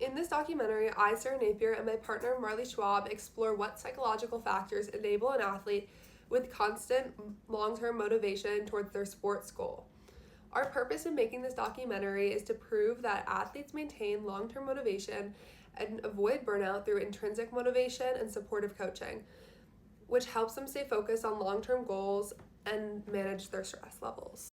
In this documentary, I, Sarah Napier, and my partner Marley Schwab explore what psychological factors enable an athlete with constant long-term motivation towards their sports goal. Our purpose in making this documentary is to prove that athletes maintain long-term motivation and avoid burnout through intrinsic motivation and supportive coaching, which helps them stay focused on long-term goals and manage their stress levels.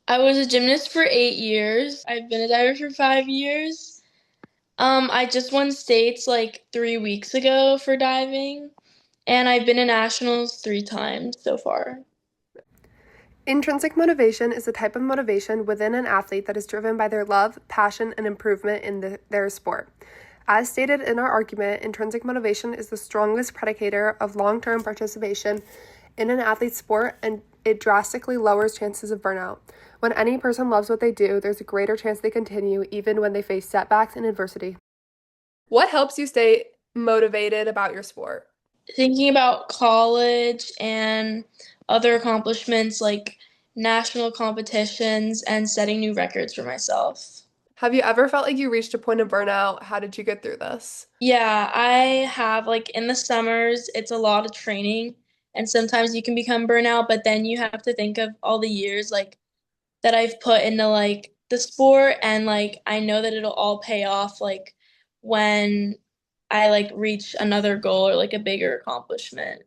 I was a gymnast for 8 years. I've been a diver for 5 years. I just won states like 3 weeks ago for diving, and I've been to nationals 3 times so far. Intrinsic motivation is a type of motivation within an athlete that is driven by their love, passion, and improvement in their sport. As stated in our argument, intrinsic motivation is the strongest predicator of long-term participation in an athlete's sport, and it drastically lowers chances of burnout. When any person loves what they do, there's a greater chance they continue even when they face setbacks and adversity. What helps you stay motivated about your sport? Thinking about college and other accomplishments like national competitions and setting new records for myself. Have you ever felt like you reached a point of burnout? How did you get through this? Yeah, I have like in the summers, it's a lot of training and sometimes you can become burnout, but then you have to think of all the years like that I've put into like the sport and like I know that it'll all pay off like when I like reach another goal or like a bigger accomplishment.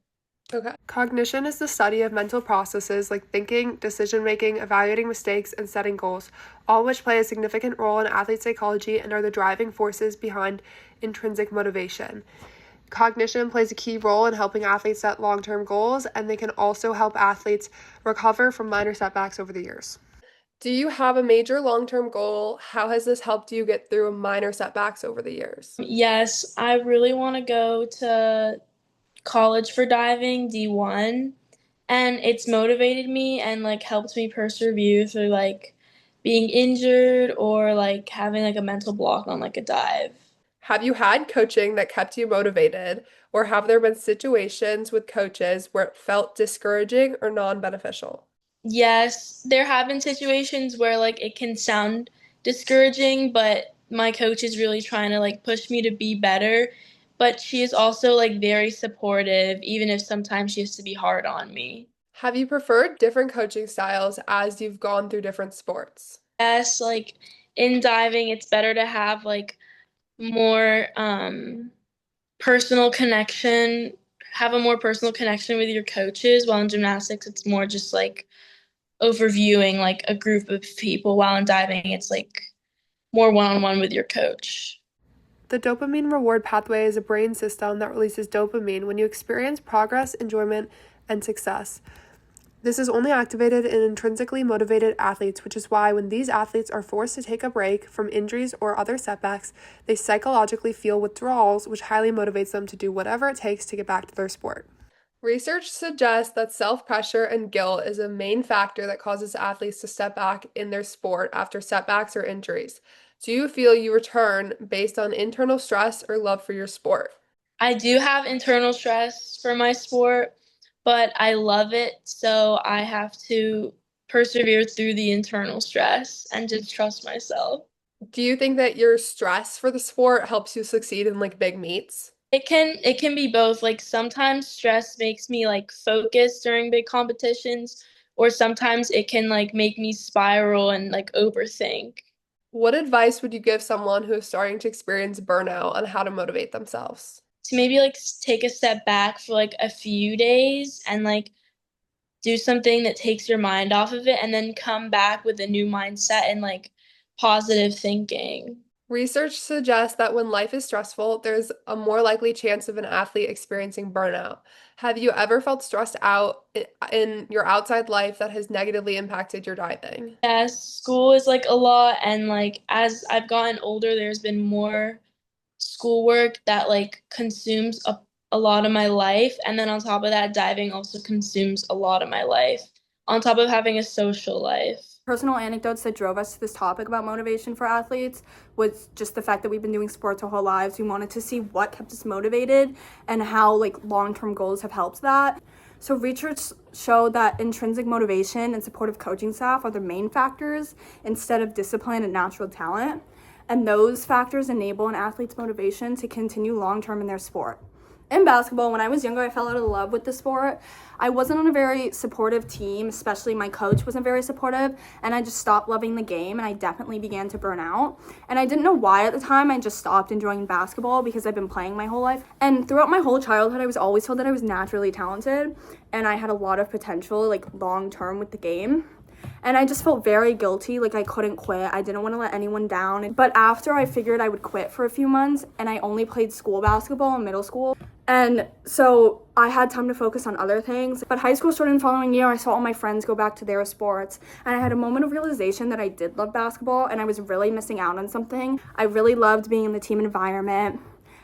Okay. Cognition is the study of mental processes like thinking, decision making, evaluating mistakes, and setting goals, all which play a significant role in athlete psychology and are the driving forces behind intrinsic motivation. Cognition plays a key role in helping athletes set long-term goals, and they can also help athletes recover from minor setbacks over the years. Do you have a major long-term goal? How has this helped you get through minor setbacks over the years? Yes, I really want to go to college for diving, D1, and it's motivated me and like helped me persevere through like being injured or like having like a mental block on like a dive. Have you had coaching that kept you motivated, or have there been situations with coaches where it felt discouraging or non-beneficial? Yes, there have been situations where like it can sound discouraging, but my coach is really trying to like push me to be better. But she is also like very supportive, even if sometimes she has to be hard on me. Have you preferred different coaching styles as you've gone through different sports? Yes, like in diving, it's better to have like more personal connection, have a more personal connection with your coaches, while in gymnastics, it's more just like overviewing like a group of people, while in diving, it's like more one-on-one with your coach. The dopamine reward pathway is a brain system that releases dopamine when you experience progress, enjoyment, and success. This is only activated in intrinsically motivated athletes, which is why when these athletes are forced to take a break from injuries or other setbacks, they psychologically feel withdrawals, which highly motivates them to do whatever it takes to get back to their sport. Research suggests that self-pressure and guilt is a main factor that causes athletes to step back in their sport after setbacks or injuries. Do you feel you return based on internal stress or love for your sport? I do have internal stress for my sport, but I love it, so I have to persevere through the internal stress and just trust myself. Do you think that your stress for the sport helps you succeed in like big meets? It can be both. Like sometimes stress makes me like focus during big competitions, or sometimes it can like make me spiral and like overthink. What advice would you give someone who is starting to experience burnout on how to motivate themselves? To maybe like take a step back for like a few days and like do something that takes your mind off of it and then come back with a new mindset and like positive thinking. Research suggests that when life is stressful, there's a more likely chance of an athlete experiencing burnout. Have you ever felt stressed out in your outside life that has negatively impacted your diving? Yes, school is like a lot, and like as I've gotten older, there's been more schoolwork that like consumes a lot of my life. And then on top of that, diving also consumes a lot of my life, on top of having a social life. Personal anecdotes that drove us to this topic about motivation for athletes was just the fact that we've been doing sports our whole lives. We wanted to see what kept us motivated and how like long-term goals have helped that. So research showed that intrinsic motivation and supportive coaching staff are the main factors instead of discipline and natural talent. And those factors enable an athlete's motivation to continue long-term in their sport. In basketball, when I was younger, I fell out of love with the sport. I wasn't on a very supportive team, especially my coach wasn't very supportive, and I just stopped loving the game, and I definitely began to burn out. And I didn't know why at the time. I just stopped enjoying basketball because I've been playing my whole life. And throughout my whole childhood, I was always told that I was naturally talented, and I had a lot of potential, like long-term with the game. And I just felt very guilty, like I couldn't quit. I didn't want to let anyone down. But after I figured I would quit for a few months, and I only played school basketball in middle school, and so I had time to focus on other things. But high school started the following year. I saw all my friends go back to their sports, and I had a moment of realization that I did love basketball, and I was really missing out on something. I really loved being in the team environment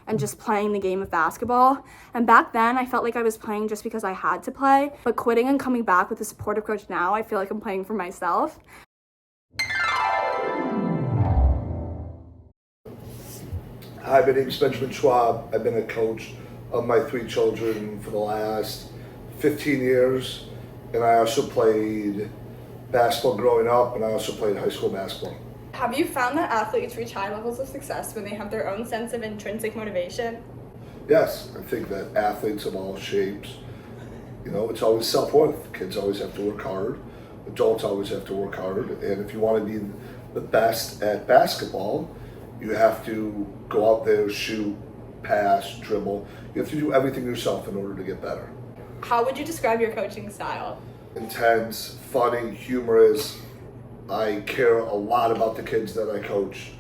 and just playing the game of basketball. And back then, I felt like I was playing just because I had to play. But quitting and coming back with a supportive coach now, I feel like I'm playing for myself. Hi, my name is Benjamin Schwab. I've been a coach of my 3 children for the last 15 years. And I also played basketball growing up, and I also played high school basketball. Have you found that athletes reach high levels of success when they have their own sense of intrinsic motivation? Yes, I think that athletes of all shapes, it's always self-worth. Kids always have to work hard. Adults always have to work hard. And if you want to be the best at basketball, you have to go out there, shoot, pass, dribble. You have to do everything yourself in order to get better. How would you describe your coaching style? Intense, funny, humorous. I care a lot about the kids that I coach.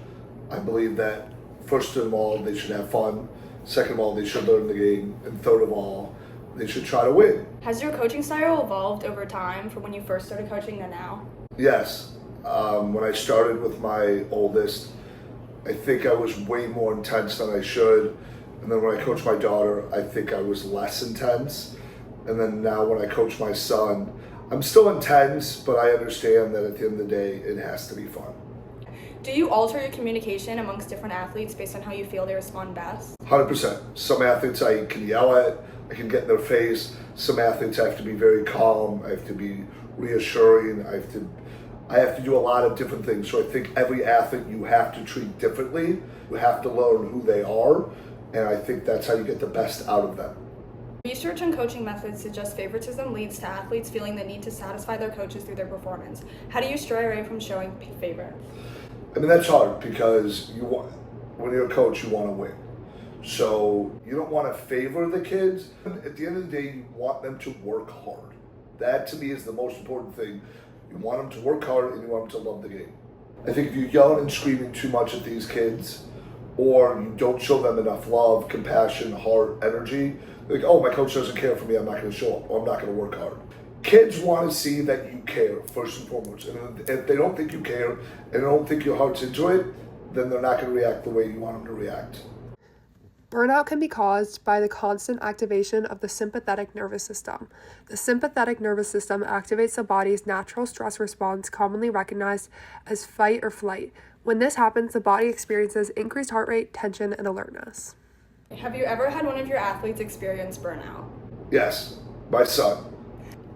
I believe that first of all, they should have fun. Second of all, they should learn the game. And third of all, they should try to win. Has your coaching style evolved over time from when you first started coaching to now? Yes. When I started with my oldest, I think I was way more intense than I should. And then when I coached my daughter, I think I was less intense. And then now when I coach my son, I'm still intense, but I understand that at the end of the day, it has to be fun. Do you alter your communication amongst different athletes based on how you feel they respond best? 100%. Some athletes I can yell at, I can get in their face. Some athletes I have to be very calm, I have to be reassuring, I have to do a lot of different things. So I think every athlete you have to treat differently. You have to learn who they are, and I think that's how you get the best out of them. Research on coaching methods suggests favoritism leads to athletes feeling the need to satisfy their coaches through their performance. How do you stray away from showing favor? I mean, that's hard because when you're a coach, you want to win. So you don't want to favor the kids. At the end of the day, you want them to work hard. That to me is the most important thing. You want them to work hard and you want them to love the game. I think if you're yelling and screaming too much at these kids, or you don't show them enough love, compassion, heart, energy, like, oh, my coach doesn't care for me, I'm not going to show up, or I'm not going to work hard. Kids want to see that you care, first and foremost. And if they don't think you care, and they don't think your heart's into it, then they're not going to react the way you want them to react. Burnout can be caused by the constant activation of the sympathetic nervous system. The sympathetic nervous system activates the body's natural stress response, commonly recognized as fight or flight. When this happens, the body experiences increased heart rate, tension, and alertness. Have you ever had one of your athletes experience burnout? Yes, my son.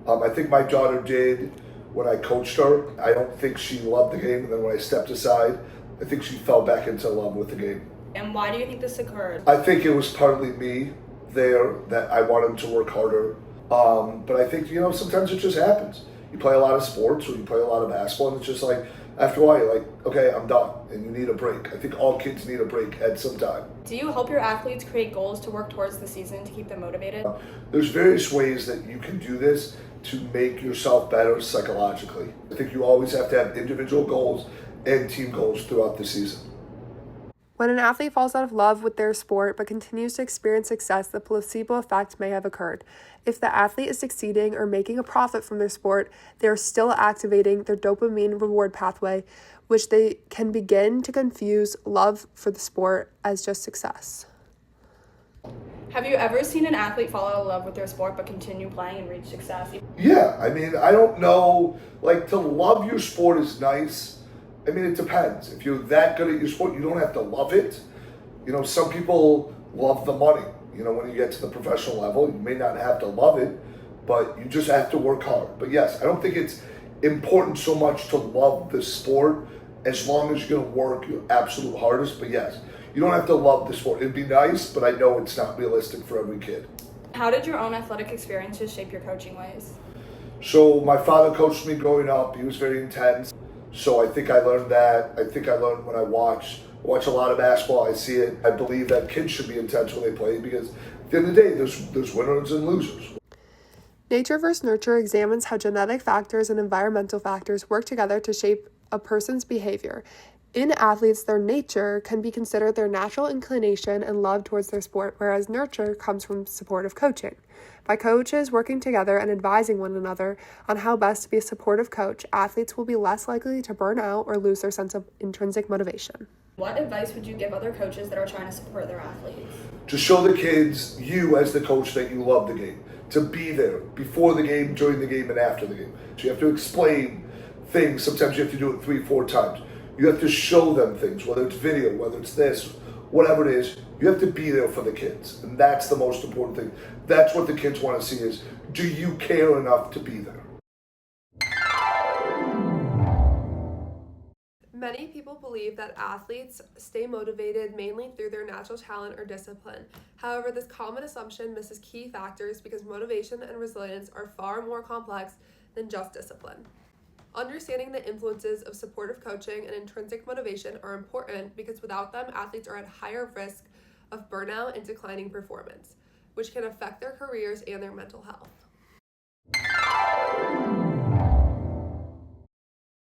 I think my daughter did when I coached her. I don't think she loved the game, and then when I stepped aside, I think she fell back into love with the game. And why do you think this occurred? I think it was partly me there that I wanted to work harder. But I think, sometimes it just happens. You play a lot of sports or you play a lot of basketball, and it's just like, after a while, you're like, okay, I'm done, and you need a break. I think all kids need a break at some time. Do you help your athletes create goals to work towards the season to keep them motivated? There's various ways that you can do this to make yourself better psychologically. I think you always have to have individual goals and team goals throughout the season. When an athlete falls out of love with their sport but continues to experience success, the placebo effect may have occurred. If the athlete is succeeding or making a profit from their sport, they are still activating their dopamine reward pathway, which they can begin to confuse love for the sport as just success. Have you ever seen an athlete fall out of love with their sport but continue playing and reach success? Yeah, I mean, I don't know, to love your sport is nice. I mean, it depends. If you're that good at your sport, you don't have to love it. Some people love the money. When you get to the professional level, you may not have to love it, but you just have to work hard. But yes, I don't think it's important so much to love the sport as long as you're going to work your absolute hardest. But yes, you don't have to love the sport. It'd be nice, but I know it's not realistic for every kid. How did your own athletic experiences shape your coaching ways? So my father coached me growing up. He was very intense. So I think I learned that. I think I learned when I watch a lot of basketball. I see it. I believe that kids should be intense when they play because at the end of the day, there's winners and losers. Nature versus nurture examines how genetic factors and environmental factors work together to shape a person's behavior. In athletes, their nature can be considered their natural inclination and love towards their sport, whereas nurture comes from supportive coaching. By coaches working together and advising one another on how best to be a supportive coach, athletes will be less likely to burn out or lose their sense of intrinsic motivation. What advice would you give other coaches that are trying to support their athletes? To show the kids, you as the coach, that you love the game. To be there before the game, during the game, and after the game. So you have to explain things. Sometimes you have to do it 3-4 times. You have to show them things, whether it's video, whether it's this, whatever it is. You have to be there for the kids. And that's the most important thing. That's what the kids want to see is, do you care enough to be there? Many people believe that athletes stay motivated mainly through their natural talent or discipline. However, this common assumption misses key factors because motivation and resilience are far more complex than just discipline. Understanding the influences of supportive coaching and intrinsic motivation are important because without them, athletes are at higher risk of burnout and declining performance, which can affect their careers and their mental health.